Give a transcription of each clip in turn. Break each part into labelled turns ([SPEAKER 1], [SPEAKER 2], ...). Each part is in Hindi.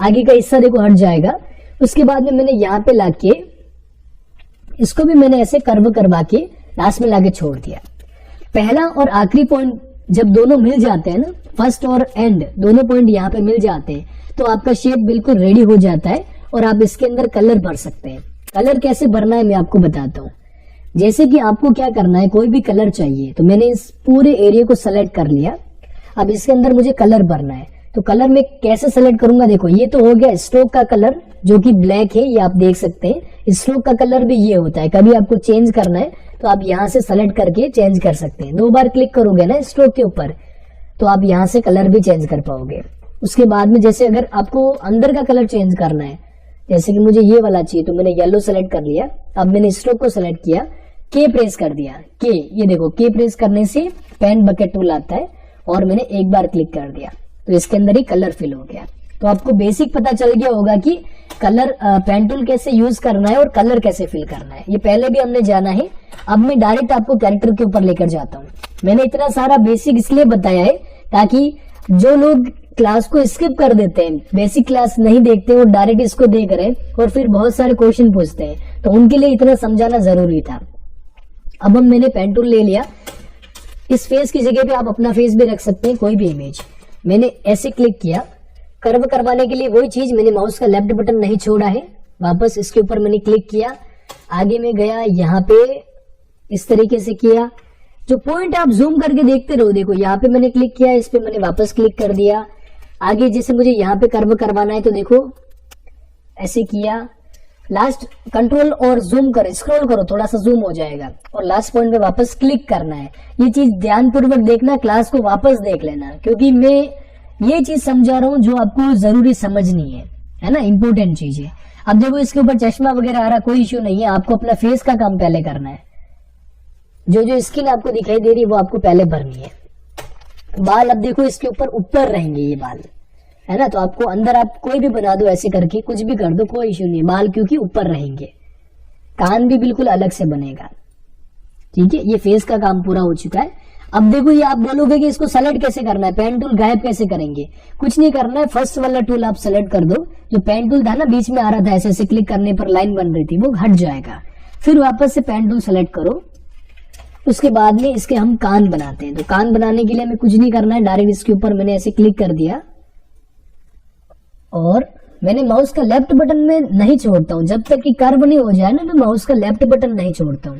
[SPEAKER 1] आगे का हिस्सा देखो हट जाएगा। उसके बाद में मैंने यहाँ पे लाके इसको भी मैंने ऐसे कर्व करवा के लास्ट में लाके छोड़ दिया। पहला और आखिरी पॉइंट जब दोनों मिल जाते हैं ना, फर्स्ट और एंड दोनों पॉइंट यहाँ पे मिल जाते हैं, तो आपका शेप बिल्कुल रेडी हो जाता है और आप इसके अंदर कलर भर सकते हैं। कलर कैसे भरना है मैं आपको बताता हूँ। जैसे कि आपको क्या करना है, कोई भी कलर चाहिए तो मैंने इस पूरे एरिया को सेलेक्ट कर लिया। अब इसके अंदर मुझे कलर भरना है, तो कलर में कैसे सेलेक्ट करूंगा, देखो ये तो हो गया स्ट्रोक का कलर जो कि ब्लैक है, ये आप देख सकते हैं। स्ट्रोक का कलर भी ये होता है, कभी आपको चेंज करना है तो आप यहाँ से सेलेक्ट करके चेंज कर सकते हैं। 2 बार क्लिक करोगे ना स्ट्रोक के ऊपर तो आप यहाँ से कलर भी चेंज कर पाओगे। उसके बाद में जैसे अगर आपको अंदर का कलर चेंज करना है, जैसे कि मुझे ये वाला चाहिए तो मैंने येलो सेलेक्ट कर लिया। अब मैंने स्ट्रोक को सेलेक्ट किया, के प्रेस कर दिया, के, ये देखो के प्रेस करने से पेन बकेट टूल आता है और मैंने एक बार क्लिक कर दिया तो इसके अंदर ही कलर फिल हो गया। तो आपको बेसिक पता चल गया होगा कि कलर पेन टूल कैसे यूज करना है और कलर कैसे फिल करना है, ये पहले भी हमने जाना है। अब मैं डायरेक्ट आपको कैरेक्टर के ऊपर लेकर जाता हूँ। मैंने इतना सारा बेसिक इसलिए बताया है ताकि जो लोग क्लास को स्किप कर देते हैं, बेसिक क्लास नहीं देखते और डायरेक्ट इसको देख रहे हैं और फिर बहुत सारे क्वेश्चन पूछते हैं, तो उनके लिए इतना समझाना जरूरी था। अब हम मैंने पेन टूल ले लिया, इस फेस की जगह पे आप अपना फेस भी रख सकते हैं, कोई भी इमेज। मैंने ऐसे क्लिक किया, कर्व करवाने के लिए वही चीज, मैंने माउस का लेफ्ट बटन नहीं छोड़ा है, वापस इसके ऊपर मैंने क्लिक किया, आगे में गया, यहाँ पे इस तरीके से किया। जो पॉइंट आप जूम करके देखते रहो, देखो यहाँ पे मैंने क्लिक किया, इस पे मैंने वापस क्लिक कर दिया। आगे जैसे मुझे यहाँ पे कर्व करवाना है तो देखो ऐसे किया, लास्ट कंट्रोल और जूम कर, स्क्रॉल करो, थोड़ा सा जूम हो जाएगा और लास्ट पॉइंट पे वापस क्लिक करना है। ये चीज ध्यानपूर्वक देखना, क्लास को वापस देख लेना, क्योंकि मैं ये चीज समझा रहा हूँ जो आपको जरूरी समझनी है ना, इंपॉर्टेंट चीज है। अब देखो इसके ऊपर चश्मा वगैरह आ रहा, कोई इश्यू नहीं है, आपको अपना फेस का काम पहले करना है। जो स्किन आपको दिखाई दे रही है वो आपको पहले भरनी है। बाल अब देखो इसके ऊपर रहेंगे ये बाल, है ना, तो आपको अंदर आप कोई भी बना दो, ऐसे करके कुछ भी कर दो, कोई इश्यू नहीं, बाल क्योंकि ऊपर रहेंगे। कान भी बिल्कुल अलग से बनेगा, ठीक है। ये फेस का काम पूरा हो चुका है। अब देखो ये आप बोलोगे कि इसको सेलेक्ट कैसे करना है, पेन टूल गायब कैसे करेंगे, कुछ नहीं करना है, फर्स्ट वाला टूल आप सेलेक्ट कर दो। जो पेन टूल था ना बीच में आ रहा था, ऐसे ऐसे क्लिक करने पर लाइन बन रही थी, वो हट जाएगा। फिर वापस से पेन टूल सेलेक्ट करो। उसके बाद में इसके हम कान बनाते हैं, तो कान बनाने के लिए हमें कुछ नहीं करना है, डायरेक्ट इसके ऊपर मैंने ऐसे क्लिक कर दिया और मैंने माउस का लेफ्ट बटन में नहीं छोड़ता हूं, जब तक कि कर्व नहीं हो जाए ना, मैं माउस का लेफ्ट बटन नहीं छोड़ता हूं।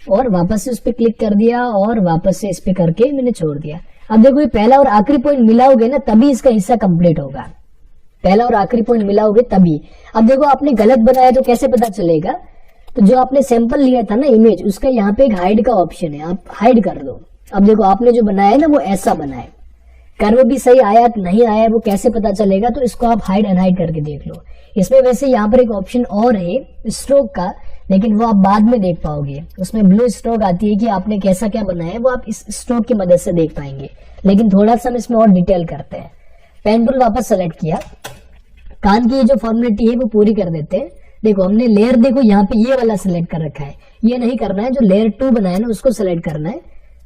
[SPEAKER 1] और वापस से उस पर क्लिक कर दिया और वापस से इस पे करके मैंने छोड़ दिया। अब देखो ये पहला और आखिरी पॉइंट मिलाओगे ना, तभी इसका हिस्सा कंप्लीट होगा। पहला और आखिरी पॉइंट मिलाओगे तभी। अब देखो आपने गलत बनाया तो कैसे पता चलेगा, तो जो आपने सैंपल लिया था ना इमेज, उसका यहाँ पे एक हाइड का ऑप्शन है, आप हाइड कर दो। अब देखो आपने जो बनाया है ना वो ऐसा बना है, कर्व भी सही आया नहीं आया वो कैसे पता चलेगा, तो इसको आप हाइड अनहाइड करके देख लो। इसमें वैसे यहाँ पर एक ऑप्शन और है स्ट्रोक का, लेकिन वो आप बाद में देख पाओगे, उसमें ब्लू स्ट्रोक आती है कि आपने कैसा क्या बनाया है, वो आप इस स्ट्रोक की मदद से देख पाएंगे। लेकिन थोड़ा सा हम इसमें और डिटेल करते हैं। पेन टूल वापस सेलेक्ट किया, कान की जो फॉर्मेलिटी है वो पूरी कर देते हैं। देखो हमने लेयर, देखो यहाँ पे ये वाला सिलेक्ट कर रखा है, ये नहीं करना है, जो लेयर 2 बनाया ना उसको सिलेक्ट करना है।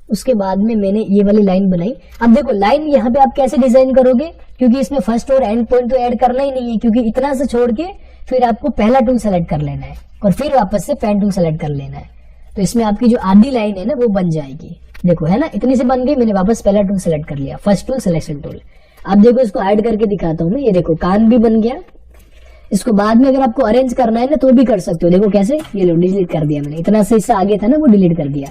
[SPEAKER 1] उसके बाद में मैंने ये वाली लाइन बनाई। अब देखो लाइन यहाँ पे आप कैसे डिजाइन करोगे, क्योंकि इसमें फर्स्ट और एंड पॉइंट तो ऐड करना ही नहीं है, क्योंकि इतना से छोड़ के फिर आपको पहला टूल सेलेक्ट कर लेना है और फिर वापस से पेन टूल सेलेक्ट कर लेना है। तो इसमें आपकी जो आधी लाइन है ना वो बन जाएगी। देखो है ना, इतनी से बन गई, मैंने वापस पहला टूल सेलेक्ट कर लिया, फर्स्ट टूल सिलेक्शन टूल। अब देखो इसको ऐड करके दिखाता हूँ मैं, ये देखो कान भी बन गया। इसको बाद में अगर आपको अरेंज करना है ना तो भी कर सकते हो। देखो कैसे, ये लो डिलीट कर दिया मैंने, इतना से हिस्सा आगे था ना वो डिलीट कर दिया।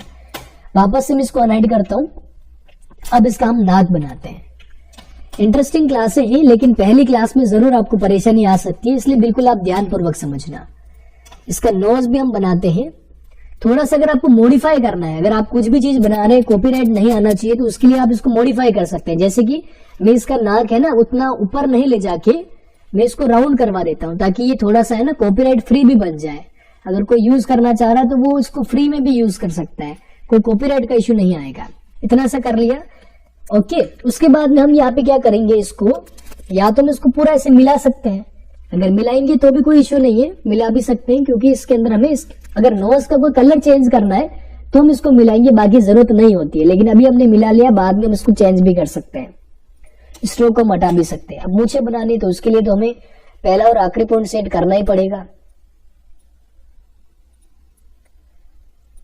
[SPEAKER 1] वापस से मैं इसको अनहाइड करता हूँ। अब इसका हम नाक बनाते हैं। इंटरेस्टिंग क्लासें हैं, लेकिन पहली क्लास में जरूर आपको परेशानी आ सकती है, इसलिए बिल्कुल आप ध्यानपूर्वक समझना। इसका नोज भी हम बनाते हैं। थोड़ा सा अगर आपको मॉडिफाई करना है, अगर आप कुछ भी चीज बना रहे हैं कॉपीराइट नहीं आना चाहिए, तो उसके लिए आप इसको मॉडिफाई कर सकते हैं। जैसे कि मैं इसका नाक है ना उतना ऊपर नहीं ले जाके मैं इसको राउंड करवा देता हूँ, ताकि ये थोड़ा सा है ना कॉपीराइट फ्री भी बन जाए। अगर कोई यूज करना चाह रहा है तो वो इसको फ्री में भी यूज कर सकता है, कोई कॉपीराइट का इश्यू नहीं आएगा। इतना सा कर लिया, ओके। उसके बाद में हम यहाँ पे क्या करेंगे, इसको या तो हम इसको पूरा ऐसे मिला सकते हैं, अगर मिलाएंगे तो भी कोई इश्यू नहीं है, मिला भी सकते हैं, क्योंकि इसके अंदर हमें अगर नोज का कोई कलर चेंज करना है तो हम इसको मिलाएंगे, बाकी जरूरत नहीं होती है। लेकिन अभी हमने मिला लिया, बाद में हम इसको चेंज भी कर सकते हैं। स्ट्रोक को हम हटा भी सकते हैं। अब मूछें बनानी तो उसके लिए तो हमें पहला और आखिरी पॉइंट सेट करना ही पड़ेगा।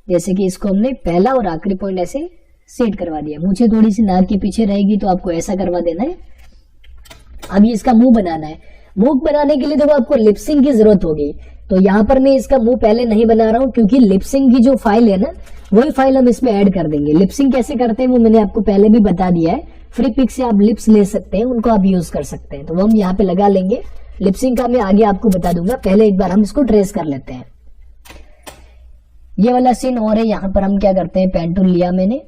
[SPEAKER 1] जैसे कि इसको हमने पहला और आखिरी पॉइंट ऐसे सेट करवा दिया। मूछें थोड़ी सी नाक के पीछे रहेगी तो आपको ऐसा करवा देना है। अभी इसका मुंह बनाना है। मुंह बनाने के लिए देखो आपको लिपसिंग की जरूरत होगी। तो यहाँ पर मैं इसका मुंह पहले नहीं बना रहा हूँ क्योंकि लिपसिंग की जो फाइल है ना वही फाइल हम इसमें ऐड कर देंगे। लिपसिंग कैसे करते हैं वो मैंने आपको पहले भी बता दिया है। फ्री पिक से आप लिप्स ले सकते हैं, उनको आप यूज कर सकते हैं। तो वो हम यहाँ पे लगा लेंगे। लिपसिंग का मैं आगे आपको बता दूंगा, पहले एक बार हम इसको ट्रेस कर लेते हैं। ये वाला सीन और है। यहाँ पर हम क्या करते हैं, पेन टूल लिया मैंने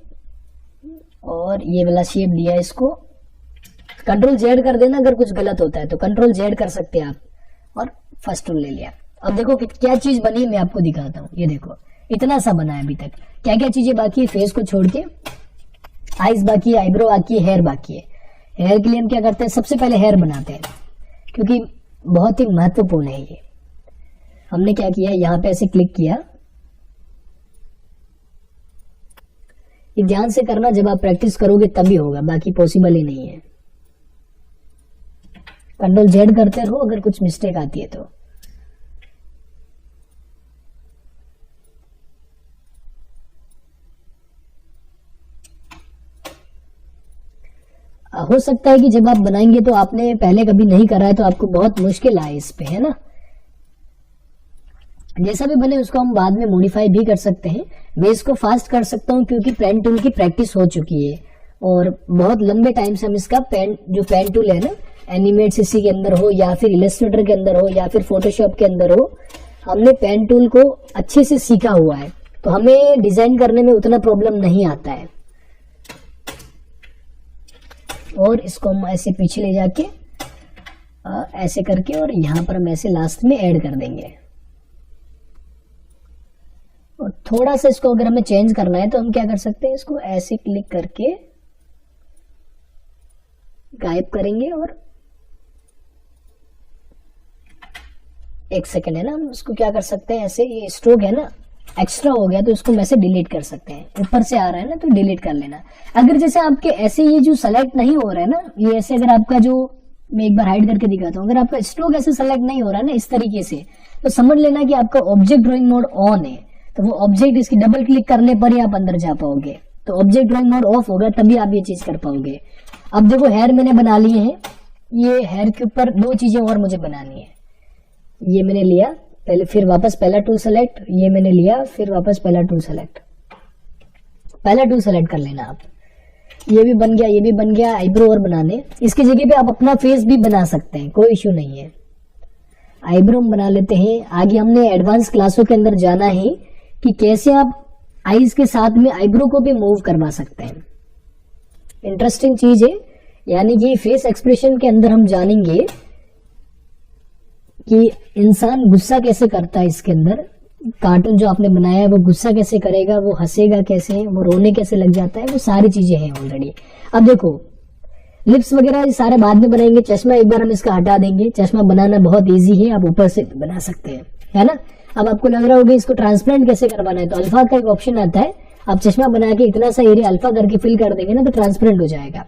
[SPEAKER 1] और ये वाला शेप दिया इसको। कंट्रोल जेड कर देना अगर कुछ गलत होता है तो कंट्रोल जेड कर सकते हैं आप। और फर्स्ट टूल ले लिया। अब देखो क्या चीज बनी है मैं आपको दिखाता हूँ। ये देखो इतना सा बना है। अभी तक क्या क्या चीजें बाकी है, फेस को छोड़ के आईज बाकी है, आईब्रो बाकी है, हेयर बाकी है। हेयर के लिए हम क्या करते हैं, सबसे पहले हेयर बनाते हैं क्योंकि बहुत ही महत्वपूर्ण है ये। हमने क्या किया, यहाँ पे ऐसे क्लिक किया। ये ध्यान से करना, जब आप प्रैक्टिस करोगे तभी होगा, बाकी पॉसिबल ही नहीं है। कंट्रोल जेड करते रहो अगर कुछ मिस्टेक आती है तो। हो सकता है कि जब आप बनाएंगे तो आपने पहले कभी नहीं करा है तो आपको बहुत मुश्किल आए इस पे, है ना। जैसा भी बने उसको हम बाद में मॉडिफाई भी कर सकते हैं। मैं इसको फास्ट कर सकता हूं क्योंकि पेन टूल की प्रैक्टिस हो चुकी है और बहुत लंबे टाइम से हम इसका पेन टूल है ना, एनिमेट सीसी के अंदर हो या फिर इलस्ट्रेटर के अंदर हो या फिर फोटोशॉप के अंदर हो, हमने पेन टूल को अच्छे से सीखा हुआ है तो हमें डिजाइन करने में उतना प्रॉब्लम नहीं आता है। और इसको हम ऐसे पीछे ले जाके ऐसे करके और यहाँ पर हम ऐसे लास्ट में ऐड कर देंगे। और थोड़ा सा इसको अगर हमें चेंज करना है तो हम क्या कर सकते हैं, इसको ऐसे क्लिक करके गायब करेंगे और एक सेकेंड है ना, हम इसको क्या कर सकते हैं, ऐसे ये स्ट्रोक है ना एक्स्ट्रा हो गया तो इसको हम ऐसे डिलीट कर सकते हैं। ऊपर से आ रहा है ना तो डिलीट कर लेना। अगर जैसे आपके ऐसे ये जो सेलेक्ट नहीं हो रहा है ना, ये ऐसे अगर आपका जो, मैं एक बार हाइड करके दिखाता हूँ, अगर आपका स्ट्रोक ऐसे सेलेक्ट नहीं हो रहा है ना इस तरीके से, तो समझ लेना कि आपका ऑब्जेक्ट ड्राइंग मोड ऑन है। तो वो ऑब्जेक्ट, इसकी डबल क्लिक करने पर ही आप अंदर जा पाओगे। तो ऑब्जेक्ट ड्राइंग मोड ऑफ होगा तभी आप ये चीज कर पाओगे। अब देखो हेयर मैंने बना लिए हैं। ये हेयर के ऊपर दो चीजें और मुझे बनानी है। ये मैंने लिया पहले, फिर वापस पहला टूल सेलेक्ट, ये मैंने लिया फिर वापस पहला टूल सेलेक्ट। पहला टूल सेलेक्ट कर लेना आप। ये भी बन गया, ये भी बन गया। आईब्रो और बनाने, इसकी जगह पे आप अपना फेस भी बना सकते हैं, कोई इश्यू नहीं है। आईब्रो हम बना लेते हैं। आगे हमने एडवांस क्लासों के अंदर जाना है कि कैसे आप आईज के साथ में आईब्रो को भी मूव करवा सकते हैं। इंटरेस्टिंग चीज है, यानी कि फेस एक्सप्रेशन के अंदर हम जानेंगे कि इंसान गुस्सा कैसे करता है। इसके अंदर कार्टून जो आपने बनाया है वो गुस्सा कैसे करेगा, वो हंसेगा कैसे, वो रोने कैसे लग जाता है, वो सारी चीजें हैं ऑलरेडी। अब देखो लिप्स वगैरह ये सारे बाद में बनाएंगे। चश्मा एक बार हम इसका हटा देंगे। चश्मा बनाना बहुत इजी है, आप ऊपर से बना सकते हैं, है ना। अब आपको लग रहा होगा इसको ट्रांसपेरेंट कैसे करवाना है, तो अल्फा का एक ऑप्शन आता है। आप चश्मा बना के इतना सा एरिया अल्फा करके फिल कर देंगे ना तो ट्रांसपेरेंट हो जाएगा,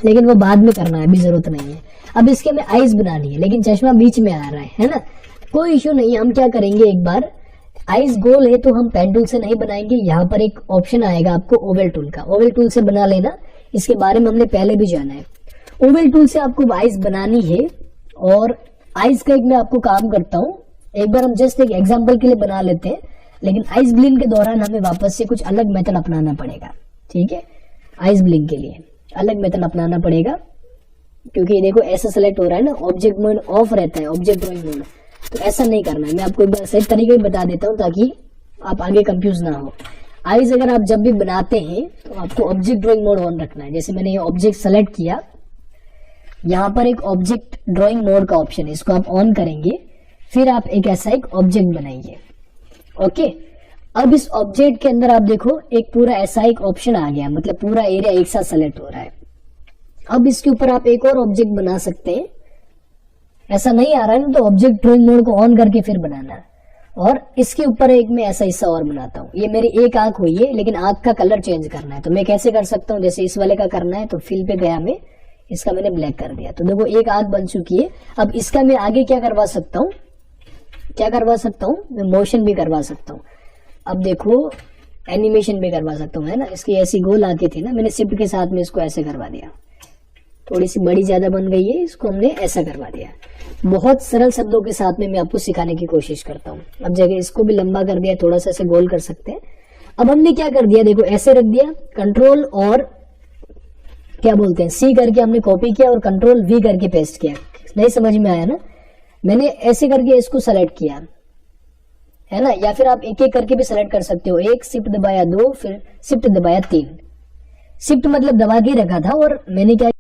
[SPEAKER 1] लेकिन वो बाद में करना है, अभी जरूरत नहीं है। अब इसके में आईज बनानी है लेकिन चश्मा बीच में आ रहा है ना, कोई इश्यू नहीं है। हम क्या करेंगे, एक बार आईज गोल है तो हम पेन टूल से नहीं बनाएंगे। यहाँ पर एक ऑप्शन आएगा आपको ओवल टूल का, ओवल टूल से बना लेना। इसके बारे में हमने पहले भी जाना है। ओवल टूल से आपको आईज बनानी है और आईज का एक मैं आपको काम करता हूँ। एक बार हम जस्ट एक एग्जाम्पल के लिए बना लेते हैं, लेकिन आईज ब्लिंक के दौरान हमें वापस से कुछ अलग मेथड अपनाना पड़ेगा, ठीक है। आईज ब्लिंक के लिए अलग मेथड अपनाना पड़ेगा क्योंकि ये देखो ऐसा सेलेक्ट हो रहा है ना, ऑब्जेक्ट मोड ऑफ रहता है, ऑब्जेक्ट ड्राइंग मोड। तो ऐसा नहीं करना है। मैं आपको एक बार सही तरीके से बता देता हूँ ताकि आप आगे कंफ्यूज ना हो। आईज अगर आप जब भी बनाते हैं तो आपको ऑब्जेक्ट ड्राइंग मोड ऑन रखना है। जैसे मैंने ये ऑब्जेक्ट सेलेक्ट किया, यहाँ पर एक ऑब्जेक्ट ड्राइंग मोड का ऑप्शन है, इसको आप ऑन करेंगे, फिर आप एक ऐसा एक ऑब्जेक्ट बनाएंगे। ओके, अब इस ऑब्जेक्ट के अंदर आप देखो एक पूरा ऐसा एक ऑप्शन आ गया, मतलब पूरा एरिया एक साथ सेलेक्ट हो रहा है। अब इसके ऊपर आप एक और ऑब्जेक्ट बना सकते हैं। ऐसा नहीं आ रहा है ना तो ऑब्जेक्ट ड्राइंग मोड को ऑन करके फिर बनाना है। और इसके ऊपर एक मैं ऐसा हिस्सा और बनाता हूँ। ये मेरी एक आंख हुई है लेकिन आंख का कलर चेंज करना है, तो मैं कैसे कर सकता हूँ, जैसे इस वाले का करना है तो फिल पे गया मैं, इसका मैंने ब्लैक कर दिया। तो देखो एक आंख बन चुकी है। अब इसका मैं आगे क्या करवा सकता हूँ, मैं मोशन भी करवा सकता हूँ। अब देखो एनिमेशन भी करवा सकता हूँ, है ना। इसकी ऐसी गोल आती थी ना, मैंने शिफ्ट के साथ में इसको ऐसे करवा दिया, थोड़ी सी बड़ी ज्यादा बन गई है, इसको हमने ऐसा करवा दिया। बहुत सरल शब्दों के साथ में मैं आपको सिखाने की कोशिश करता हूँ। अब जगह इसको भी लंबा कर दिया, थोड़ा सा ऐसे गोल कर सकते हैं। अब हमने क्या कर दिया, देखो ऐसे रख दिया, कंट्रोल और क्या बोलते हैं सी करके हमने कॉपी किया और कंट्रोल वी करके पेस्ट किया। नहीं समझ में आया ना, मैंने ऐसे करके इसको सेलेक्ट किया, है ना। या फिर आप एक एक करके भी सेलेक्ट कर सकते हो, एक शिफ्ट दबाया 2, फिर शिफ्ट दबाया 3। शिफ्ट मतलब दबा के रखा था और मैंने क्या